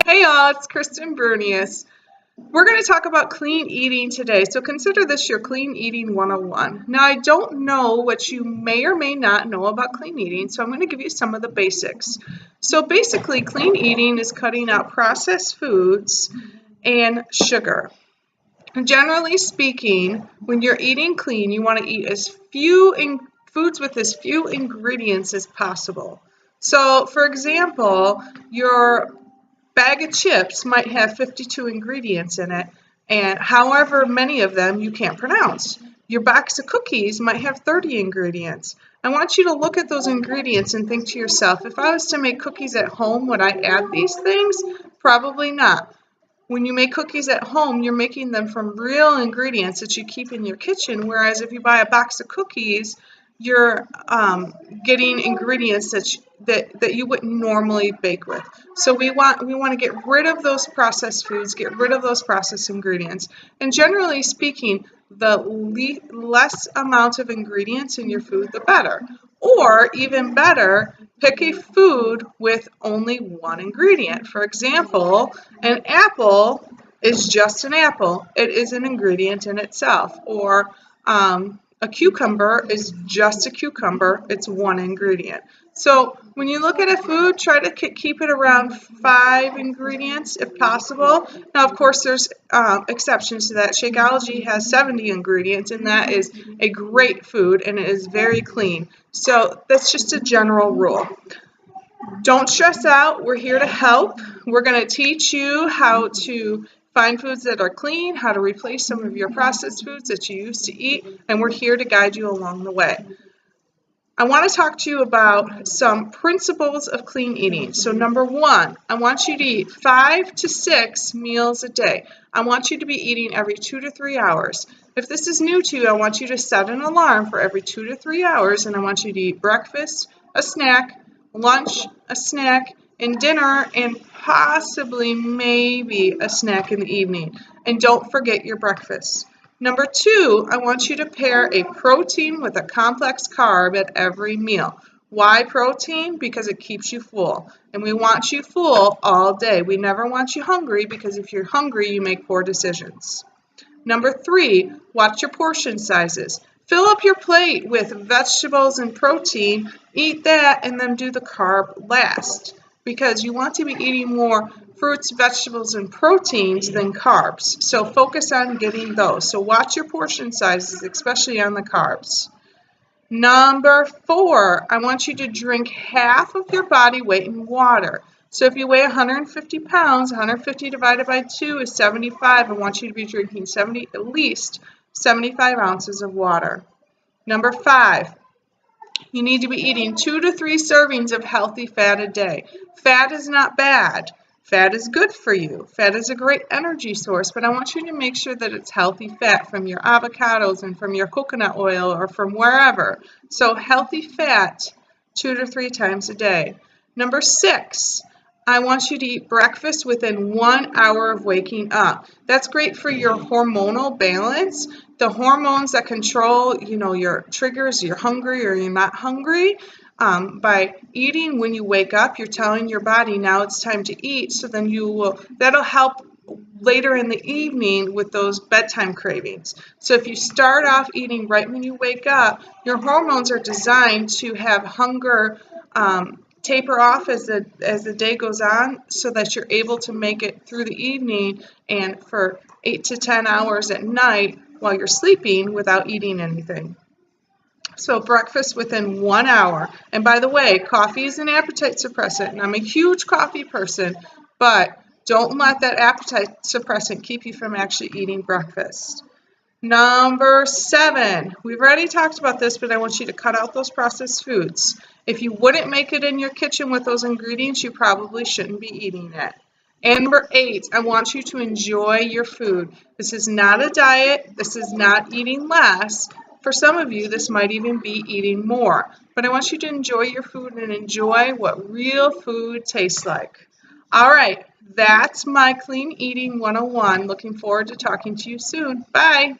Hey y'all, it's Kristen Brunius. We're going to talk about clean eating today, so consider this your Clean Eating 101. Now, I don't know what you may or may not know about clean eating, so I'm going to give you some of the basics. So basically, clean eating is cutting out processed foods and sugar. Generally speaking, when you're eating clean, you want to eat as few foods with as few ingredients as possible. So, for example, your bag of chips might have 52 ingredients in it, and however many of them you can't pronounce. Your box of cookies might have 30 ingredients. I want you to look at those ingredients and think to yourself, if I was to make cookies at home, would I add these things? Probably not. When you make cookies at home, you're making them from real ingredients that you keep in your kitchen, whereas if you buy a box of cookies, you're getting ingredients that you wouldn't normally bake with. So we want to get rid of those processed foods, get rid of those processed ingredients. And generally speaking, the less amount of ingredients in your food, the better. Or even better, pick a food with only one ingredient. For example, an apple is just an apple. It is an ingredient in itself. Or a cucumber is just a cucumber. It's one ingredient. So when you look at a food, try to keep it around 5 ingredients if possible. Now, of course, there's exceptions to that. Shakeology has 70 ingredients, and that is a great food, and it is very clean. So that's just a general rule. Don't stress out. We're here to help. We're going to teach you how to find foods that are clean, how to replace some of your processed foods that you used to eat, and we're here to guide you along the way. I want to talk to you about some principles of clean eating. So number 1, I want you to eat 5 to 6 meals a day. I want you to be eating every 2 to 3 hours. If this is new to you, I want you to set an alarm for every 2 to 3 hours, and I want you to eat breakfast, a snack, lunch, a snack, and dinner, and possibly maybe a snack in the evening. And don't forget your breakfast. Number 2, I want you to pair a protein with a complex carb at every meal. Why protein? Because it keeps you full. And we want you full all day. We never want you hungry, because if you're hungry, you make poor decisions. Number 3, watch your portion sizes. Fill up your plate with vegetables and protein, eat that, and then do the carb last, because you want to be eating more fruits, vegetables, and proteins than carbs. So focus on getting those. So watch your portion sizes, especially on the carbs. Number 4, I want you to drink half of your body weight in water. So if you weigh 150 pounds, 150 divided by 2 is 75. I want you to be drinking at least 75 ounces of water. Number 5, you need to be eating 2 to 3 servings of healthy fat a day. Fat is not bad. Fat is good for you. Fat is a great energy source, but I want you to make sure that it's healthy fat from your avocados and from your coconut oil or from wherever. So healthy fat 2 to 3 times a day. Number 6, I want you to eat breakfast within 1 hour of waking up. That's great for your hormonal balance. The hormones that control, your triggers, you're hungry or you're not hungry. By eating when you wake up, you're telling your body now it's time to eat. So then that'll help later in the evening with those bedtime cravings. So if you start off eating right when you wake up, your hormones are designed to have hunger taper off as the day goes on, so that you're able to make it through the evening and for 8 to 10 hours at night while you're sleeping without eating anything. So breakfast within 1 hour. And by the way, coffee is an appetite suppressant, and I'm a huge coffee person, but don't let that appetite suppressant keep you from actually eating breakfast. Number 7, we've already talked about this, but I want you to cut out those processed foods. If you wouldn't make it in your kitchen with those ingredients, you probably shouldn't be eating it. And number 8, I want you to enjoy your food. This is not a diet. This is not eating less. For some of you, this might even be eating more. But I want you to enjoy your food and enjoy what real food tastes like. All right, that's my Clean Eating 101. Looking forward to talking to you soon. Bye.